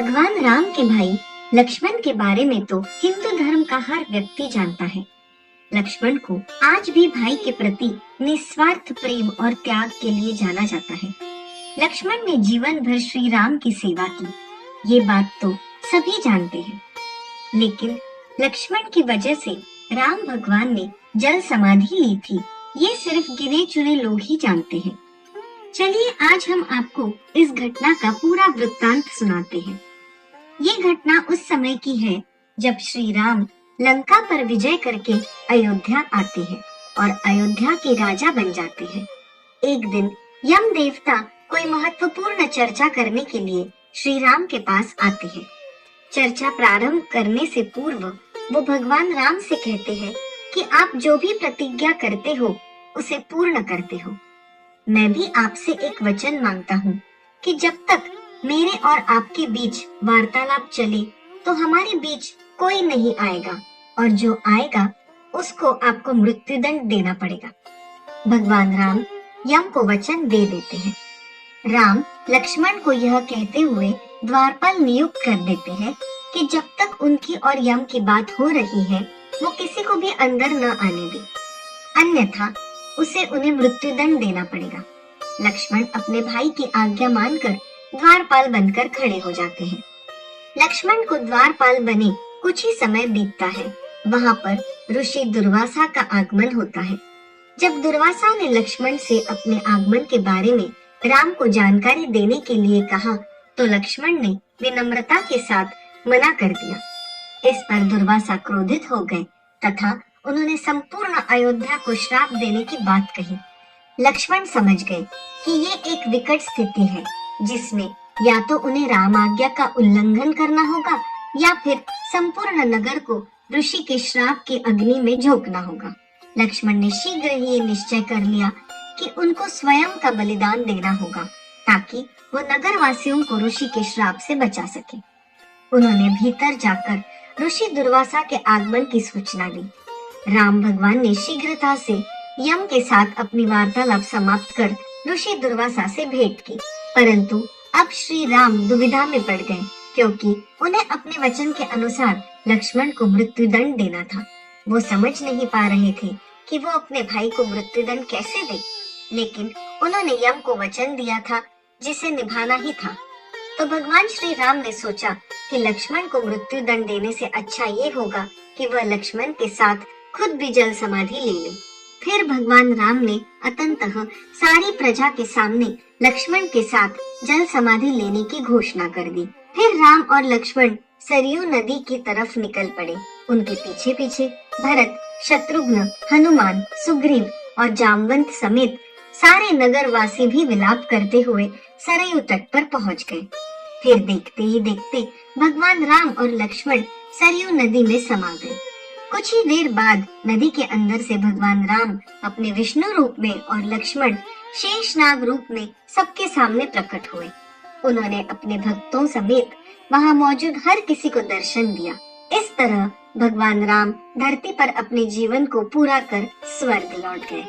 भगवान राम के भाई लक्ष्मण के बारे में तो हिंदू धर्म का हर व्यक्ति जानता है। लक्ष्मण को आज भी भाई के प्रति निस्वार्थ प्रेम और त्याग के लिए जाना जाता है। लक्ष्मण ने जीवन भर श्री राम की सेवा की, ये बात तो सभी जानते हैं। लेकिन लक्ष्मण की वजह से राम भगवान ने जल समाधि ली थी, ये सिर्फ गिने चुने लोग ही जानते हैं। चलिए आज हम आपको इस घटना का पूरा वृत्तांत सुनाते हैं। ये घटना उस समय की है जब श्री राम लंका पर विजय करके अयोध्या आते हैं और अयोध्या के राजा बन जाते हैं। एक दिन यम देवता कोई महत्वपूर्ण चर्चा करने के लिए श्री राम के पास आते हैं। चर्चा प्रारंभ करने से पूर्व वो भगवान राम से कहते हैं कि आप जो भी प्रतिज्ञा करते हो उसे पूर्ण करते हो। मैं भी आपसे एक वचन मांगता हूँ कि जब तक मेरे और आपके बीच वार्तालाप चले तो हमारे बीच कोई नहीं आएगा और जो आएगा उसको आपको मृत्युदंड देना पड़ेगा। भगवान राम यम को वचन दे देते हैं। राम लक्ष्मण को यह कहते हुए द्वारपाल नियुक्त कर देते हैं कि जब तक उनकी और यम की बात हो रही है वो किसी को भी अंदर न आने दे, अन्यथा उसे उन्हें मृत्युदंड देना पड़ेगा। लक्ष्मण अपने भाई की आज्ञा मानकर द्वारपाल बनकर खड़े हो जाते हैं। लक्ष्मण को द्वारपाल बने कुछ ही समय बीतता है। वहाँ पर ऋषि दुर्वासा का आगमन होता है। जब दुर्वासा ने लक्ष्मण से अपने आगमन के बारे में राम को जानकारी देने के लिए कहा तो लक्ष्मण ने विनम्रता के साथ मना कर दिया। इस पर दुर्वासा क्रोधित हो गए तथा उन्होंने संपूर्ण अयोध्या को श्राप देने की बात कही। लक्ष्मण समझ गए कि ये एक विकट स्थिति है जिसमें या तो उन्हें राम आज्ञा का उल्लंघन करना होगा या फिर संपूर्ण नगर को ऋषि के श्राप के अग्नि में झोंकना होगा। लक्ष्मण ने शीघ्र ही ये निश्चय कर लिया कि उनको स्वयं का बलिदान देना होगा ताकि वो नगर वासियों को ऋषि के श्राप से बचा सके। उन्होंने भीतर जाकर ऋषि दुर्वासा के आगमन की सूचना दी। राम भगवान ने शीघ्रता से यम के साथ अपनी वार्तालाप समाप्त कर ऋषि दुर्वासा से भेंट की, परंतु अब श्री राम दुविधा में पड़ गए क्योंकि उन्हें अपने वचन के अनुसार लक्ष्मण को मृत्युदंड देना था। वो समझ नहीं पा रहे थे कि वो अपने भाई को मृत्युदंड कैसे दे, लेकिन उन्होंने यम को वचन दिया था जिसे निभाना ही था। तो भगवान श्री राम ने सोचा कि लक्ष्मण को मृत्युदंड देने से अच्छा ये होगा कि वह लक्ष्मण के साथ खुद भी जल समाधि ले ले। फिर भगवान राम ने अंततः सारी प्रजा के सामने लक्ष्मण के साथ जल समाधि लेने की घोषणा कर दी। फिर राम और लक्ष्मण सरयू नदी की तरफ निकल पड़े। उनके पीछे पीछे भरत, शत्रुघ्न, हनुमान, सुग्रीव और जामवंत समेत सारे नगरवासी भी विलाप करते हुए सरयू तट पर पहुंच गए। फिर देखते ही देखते भगवान राम और लक्ष्मण सरयू नदी में समा गए। कुछ ही देर बाद नदी के अंदर से भगवान राम अपने विष्णु रूप में और लक्ष्मण शेषनाग रूप में सबके सामने प्रकट हुए। उन्होंने अपने भक्तों समेत वहां मौजूद हर किसी को दर्शन दिया। इस तरह भगवान राम धरती पर अपने जीवन को पूरा कर स्वर्ग लौट गए।